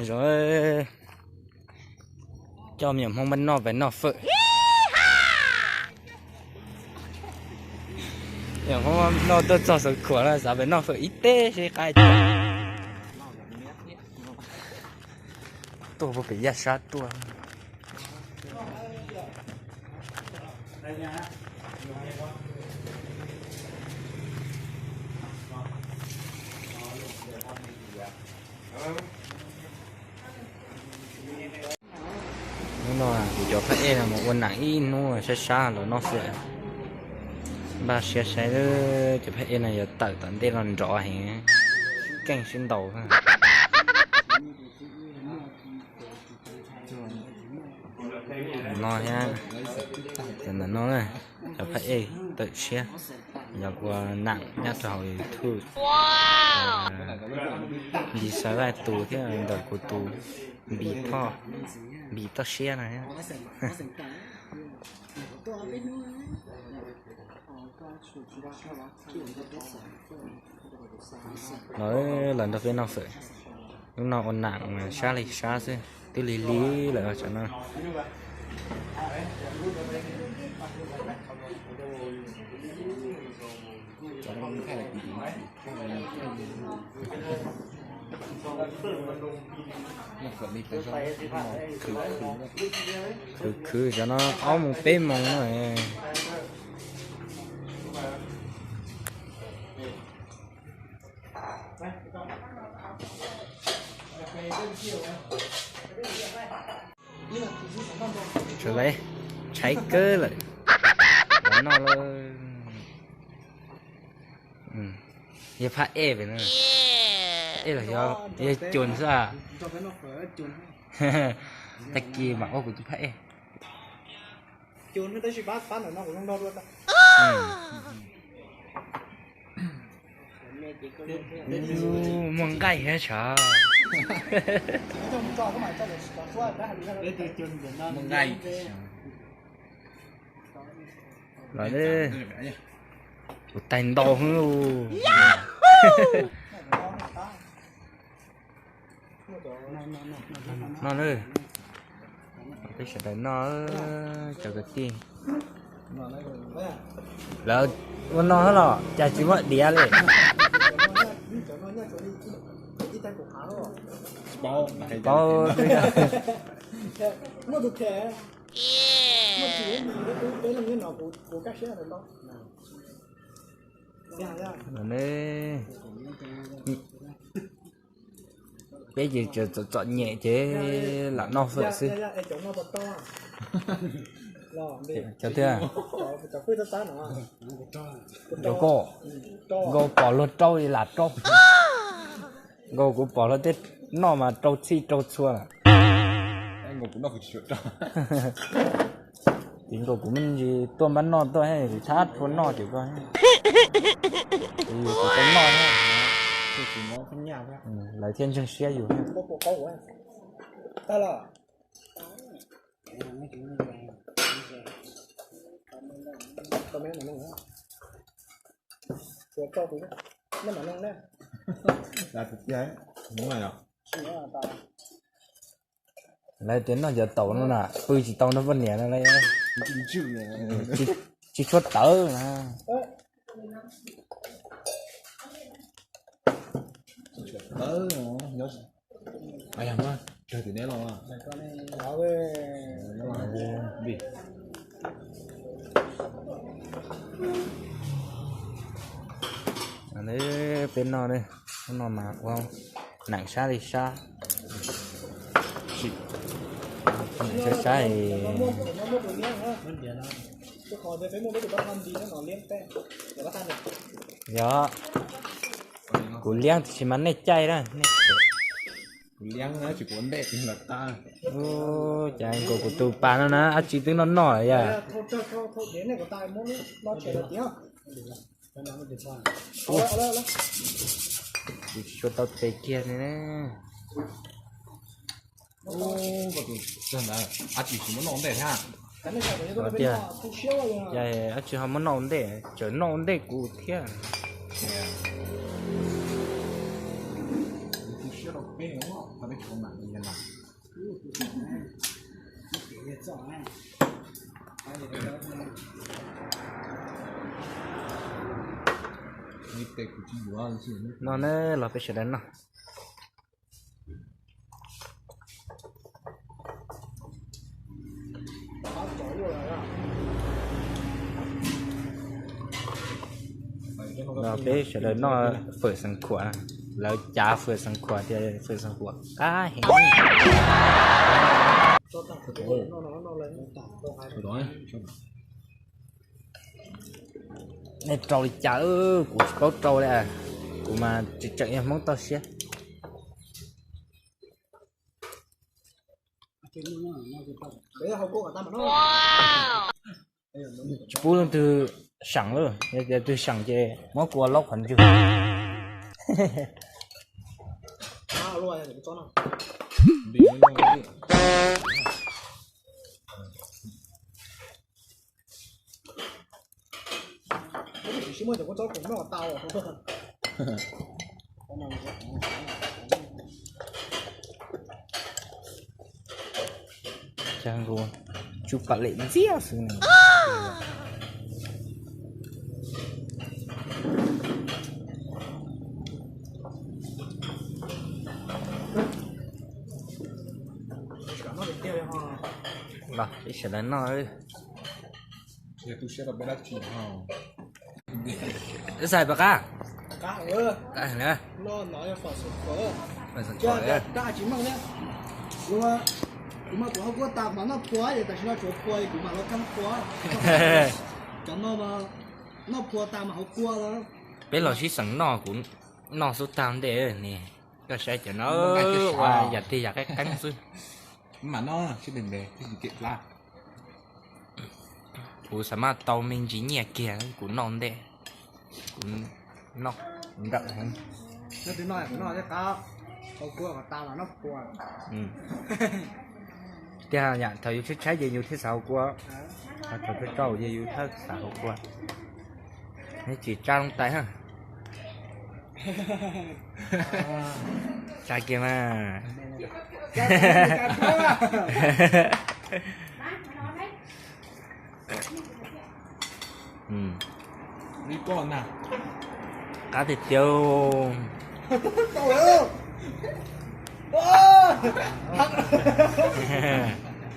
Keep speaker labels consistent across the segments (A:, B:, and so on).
A: rồi cho miệng không bên nó phải nó phở miệng không nó tôi cho sự khổ là sao phải nó phở ít tê chứ cái tôi phải giác sát tôi nó cho phát em là một con nặng ít nó sẽ xa rồi nó sẽ ba sẽ cho phát em này giờ tự tận đây là rõ hả canh xin đầu ha nó nha cho nên nó này cho phát em tự xe giờ qua nặng nhát rồi thư đi xa lại tù thế là đợt của tù bị po bị tao xe này nói lần đầu tiên nó phải lúc nào còn nặng xa lịch xa chứ tư lý lý là cho nó cứ cho nó ốm một tí mong rồi trở lấy cháy cơ lại nó lên giờ phải e về nữa e là do e chuồn ra ta kia mà ô của tôi phải
B: chuồn nó tới chỉ bán ở nó cũng không đâu luôn đâu
A: mong gai hết sao
C: mong gai
A: rồi đi tay to hơn luôn nó nữa cái sự đấy nó cho cái tiền là nó hết rồi chả chỉ mất đĩa lên
C: bao
B: mua được thẻ mua chỉ đấy là cái nào của các xe này đâu
A: nè bây giờ chọn nhẹ chế là nó vợ sư cho thế cho cô cô bỏ luôn trâu thì là trâu cô cũng bỏ luôn tết nó mà trâu chi trâu chua
C: anh cũng nó phải chịu cho
A: tiếng cô của mình gì tôi bắn non tôi hay thì sát cuốn no chỉ coi thì của con non á
B: thì chỉ nó phân nhà thôi
A: lại thiên chân xeอยู่
B: ta là tao mấy mà nông nữa của câu cũng nó mà nông đấy
C: là thực tế đúng rồi ạ
A: lại tiếng nó giờ tàu nó là tôi chỉ tàu nó vẫn nhẹ nó đây
C: chịu
A: chỉ chốt tớ mà
C: nhớ ai làm á chơi từ nãy rồi à
B: bảo về
C: vì
A: đấy bên nó đây nó mà không nặng xa thì xa nặng xa thì đó củ liang thì chỉ mắn này chay đó
C: liang nó chỉ cuốn đẹp là ta
A: ô chai của tụ bà nó nè chỉ tiếng nó nổi à
B: thôi đến này của tài muốn nó chạy được tiếng
A: cho tao tê kia này nè
C: ô và tụi chân là chỉ muốn nón đẹp ha
A: đó kìa dạ chỉ không muốn nón đẹp chờ nón đẹp cụ thiệt
C: Cái đúng không? Tao biết con mạng như thế nào.
B: Để rõ này.
C: Cái tệ của chị bố ăn chứ.
A: nó nè là phải sẽ đến nó
B: Đó, chỗ rồi đó.
A: là phải sẽ đến nó phơi sang khóa là trả phơi sang khóa thì phơi sang khóa cá hẹn
B: Cho tao nó lên nó tao đâu hai.
C: Thôi đó.
A: này trâu đi chả của có trâu đây à của mà chỉ chạy em món tao xé
B: Đấy là hậu cô của tao mà nó.
A: bố luôn từ sẵn rồi giờ từ sẵn chứ món của lóc hẳn chưa
B: À luôn rồi, cho nào.
C: Đi nó đi.
B: Chỉ xin mời được con chó cũng nó tao.
A: chẳng luôn chụp cả lệnh dĩa sự này
B: Nó bị tiêu ha.
A: đó cái sẽ đến nó
C: Giờ tôi sẽ là bé đắt chỉ ha.
A: cái xài bạc à
B: Cá ơi,
A: cái này
B: nó nói phải sụp phở.
A: phải sẵn
B: Chứ
A: khóa đấy
B: đã chỉ mong nhá. Nhưng mà của họ có tao mà nó quá vậy, tại sao nó chỗ quá thì mà nó cắn quá. Cho nó quá tao mà họ quá đó.
A: bé lò xí sẵn nó cũng nó số tam để nè cái sẽ cho nó và giặt thì giặt cái cắn xuyên
C: Mà nó chứ đừng để cái gì kiện la.
A: của sao mà tàu mình chỉ nhẹ kìa của non đấy cũng nó đậm hơn
B: Nó tiếng nói của nó đấy tao. Họ quá của tao mà nó quá.
A: ừ thì hà nhận thời chút trái gì nhiều thế sao quá thời cái trâu gì nhiều thế sao quá nó chỉ trong tay ha sai kia mà ừ
C: Đi con nào.
A: cá thịt châu
B: Trời ơi.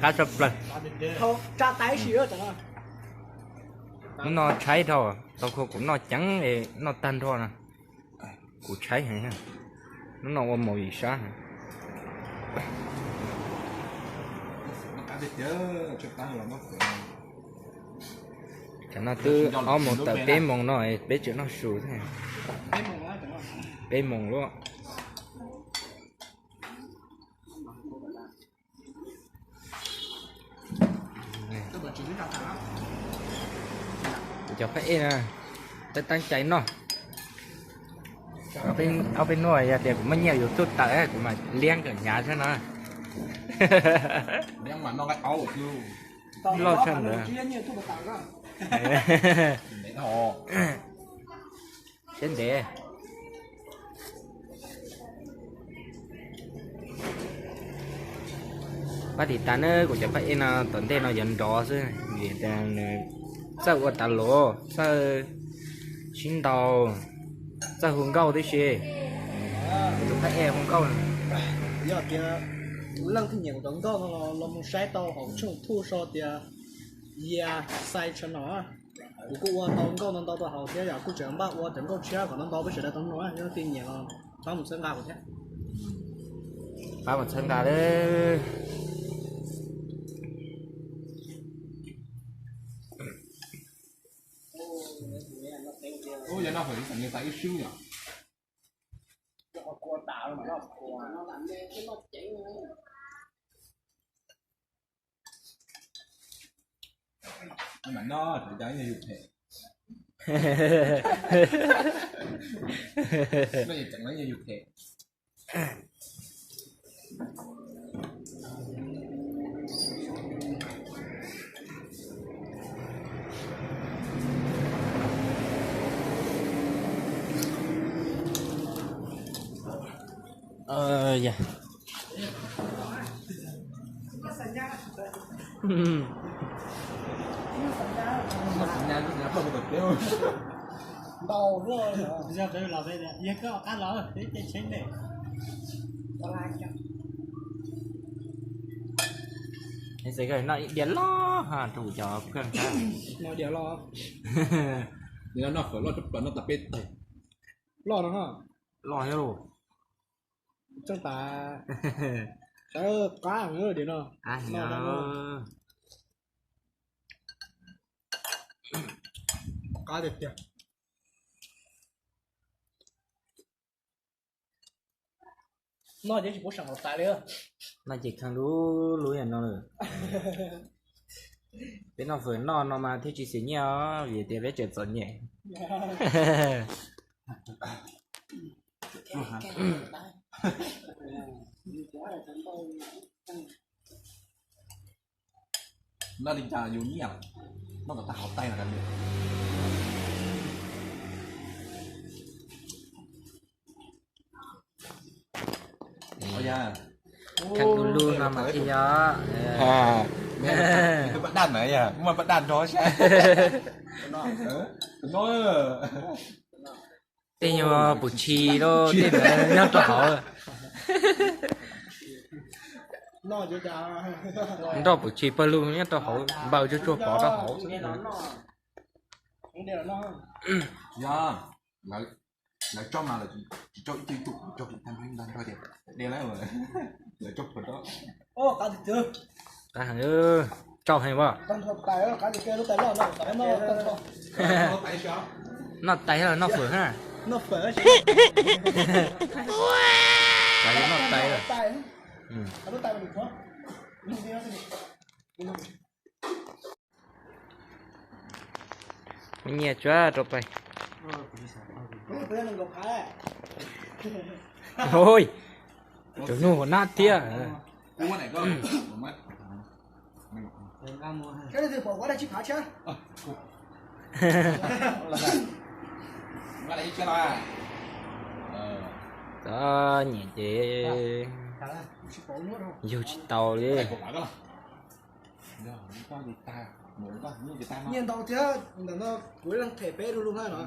A: cá sập lần
B: Không, tra tái xí rồi chẳng hạn.
A: nó cháy thôi tao không cũng nó trắng thì nó tan thôi nè cũng cháy hả nó màu gì sáng hả
C: Nó cá thịt chứ. Cho tao là nó phải.
A: chẳng nó cứ một tờ bé mông nó bé chữ nó sù thế
B: Cái mồm nó chẳng hạn.
A: bé mông luôn
B: Tôi bảo chỉ biết đào thẳng.
A: cho phải nè tới tăng cháy nó ở bên ngoài thì cũng mới nhiều chút tại cũng mà liêng ở nhà thế nó
C: Nhưng mà nó cái ấu chứ.
A: Lo chân nữa.
B: Tôi bảo tao ra.
C: Để nó.
A: trên để bắt thì ta nữa cũng cho phải nó tận thế nó dần rõ chứ vì ta sao ở ta lỗ sao xin đầu sao hướng câu thế chứ tôi phải em hướng câu
B: Giờ thì lần thứ nhiều đồng đó nó một sai tàu họ chung thu so thì sai cho nó của cô tàu câu nó tàu họ thế giờ cô trưởng bác cô trưởng câu chia còn nó tàu bây giờ đã tàu nó nhưng tiền nhiều phá một sân ga của thế
A: phá một sân ga đấy
C: Ôi giờ nó phải thành như tay xíu nhỉ.
B: cô tạo mà nó làm cái nó chảy
C: Nhưng mà nó phải trái như thế. Nó gì chẳng lấy như thế.
A: Dạ.
C: Nhà nhà không được tiêu.
B: Đầu rồi. Bây giờ phải làm đây nè. Giờ có ăn lẩu rồi. Để trên này.
A: Thế sẽ cái nó điện lo ha chủ cho phương khác.
B: Nói điều lo.
C: Nhà nó phải lo cho nó tập bên tay.
B: Lo nó hả?
A: Lo hết rồi.
B: Chắc ta. Trời cá nữa đi nó.
A: À nhớ.
B: Cá đẹp chưa? Nó chỉ bố sẵn một tài nữa.
A: Nó chỉ khăn lú lú nhà nó rồi. Bên nó vừa nó mà thế chỉ xí nhau vì tiền lấy chuyện dẫn nhẹ.
C: Nó đi trà nhiều nhiều. Nó có tạo tay là gần được. Ôi da.
A: Khăn lú nó mà thì đó.
C: À. Mẹ vẫn đàn này à? Mà vẫn đàn chó chứ. Nó
A: Tên nhau bù chi đó, tên là nhau trò hậu.
B: Nó chỉ cho.
A: Đó bù chi bao luôn nhau trò hậu, bao cho chua bỏ trò hậu.
B: Không điều nó.
C: dạ lại cho mà là cho tiêu thụ cho tham huynh đang thôi đẹp đây là rồi lại cho phần đó
B: Ô, cá thịt chưa?
A: Ta hẳn ư, cho hay quá.
B: Con thọt tài đó, cá thịt kia nó tài lo nó tài nó con thọt.
C: nó tay sao
A: Nó tay là nó phở ha.
B: Nó phở chứ.
A: Tay nó tay rồi.
B: Tài.
A: Ừ.
B: Nó tài được không? Nó đi nó đi.
A: Mình nghe chưa rồi vậy.
B: Bây giờ đừng gặp ai.
A: Thôi. Trời nó nát thia.
C: cái này có mất
B: Cái này thì bỏ qua đây chip hả chứ?
C: nó lại cái là
A: Đó nhẹ chị.
B: Chip bỏ nước đâu.
A: Vô chị tàu đi.
C: này của bà đó là giờ có gì ta muốn có những gì ta mà
B: Nhìn đầu thế, nó cuối lần thể bé luôn hay nó.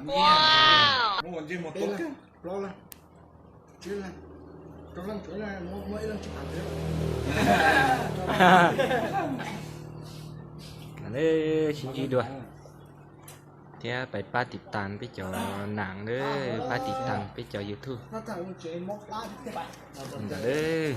C: muốn gì một
B: Đây
C: tốt
B: là lo là. Chứ là trong lần chuối là mỗi lần chip hả chứ?
A: Đấy xin chi được. Thế phải ba tiệp tàn với cho nặng đấy, ba tiệp tàn với cho YouTube.
B: Nó tạo một chuyện móc lá thế bạn.
A: Đấy.